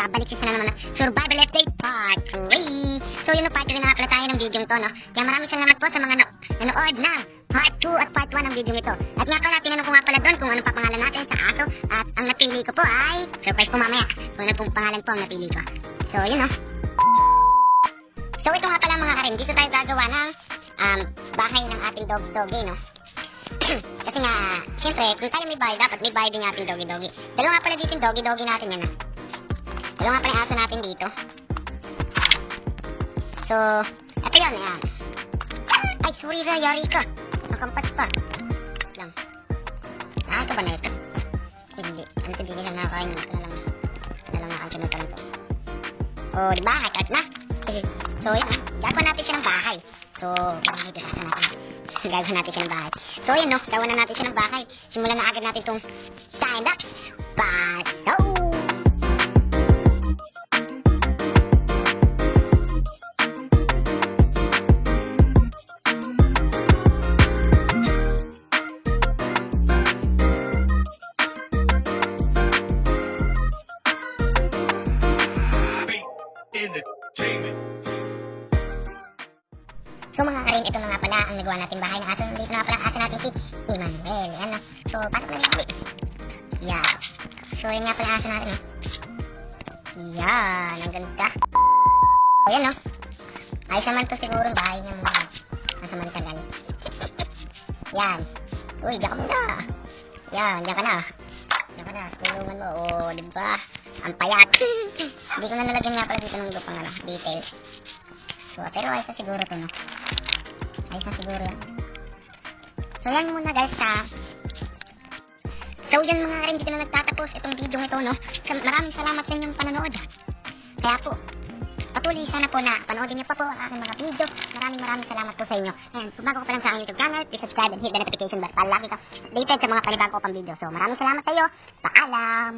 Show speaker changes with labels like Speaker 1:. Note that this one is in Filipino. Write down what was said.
Speaker 1: nagbabalik siya na naman ng Survival Update Part 3. So yun, part 3 na nga pala tayo ng video to, no? Kaya maraming salamat po sa mga nanood ng Part 2 at Part 1 ng video ito. At nga pala, tinanong ko nga pala doon kung anong papangalan natin sa aso. At ang napili ko po ay, surprise po mamaya, kung ano pong pangalan po ang napili ko. So yun, no? So ito nga pala mga karim, dito tayo gagawa ng bahay ng ating doggy, no? Kasi nga, syempre, kung tayo may bahay, dapat may bahay din yung ating doggy. Dalawa nga pala dito yung doggy natin yan, ha? Dalawa nga pala yung aso natin dito. So, ito yun, ayan. Ay, sorry Ray, yari ka. Nakampas pa. Lang. Ito ba na ito? Hindi. Ano ito, hindi siya nakakain. Ito na lang nakasunod lang ito. Oh, diba? Kahit na. So, yun, gagawa natin siya ng bahay. So, dito sa atin natin. Gagawa natin siya ng bahay. So, yun, no? Gawa na natin siya ng bahay. Simulan na agad natin itong time-lapse. Paso! So mga karim, ito na nga pala ang nagawa natin bahay ng aso. Dito na nga pala ang aso natin si Emmanuel. Yan, no? So, pasok na rin. Yeah. So, yun nga pala ang aso natin. Yan, ang ganda. So, yan, no? Ayos naman to siguro ang bahay ng nasa Mantagal. Yan. Uy, diyan ka muna. Yan, diyan ka na. Diyan ka na. Tulungan mo. Oo, diba? Ang payat. Hindi ko na nalagyan nga pala dito ng lupang details. So, pero ayos na siguro to, no? Ayos na siguro yan. So, yan muna guys, ha? So, yan mga karim, dito na nagtatapos itong video ito, no? So, maraming salamat sa inyong panonood. Kaya po, patuloy sana po na panoodin niyo pa po ang aking mga video. Maraming salamat po sa inyo. And kung bago ka pa lang sa aking YouTube channel, please subscribe and hit the notification bell para lagi ka updated sa mga panibago ko pang video. So, maraming salamat sa iyo. Paalam!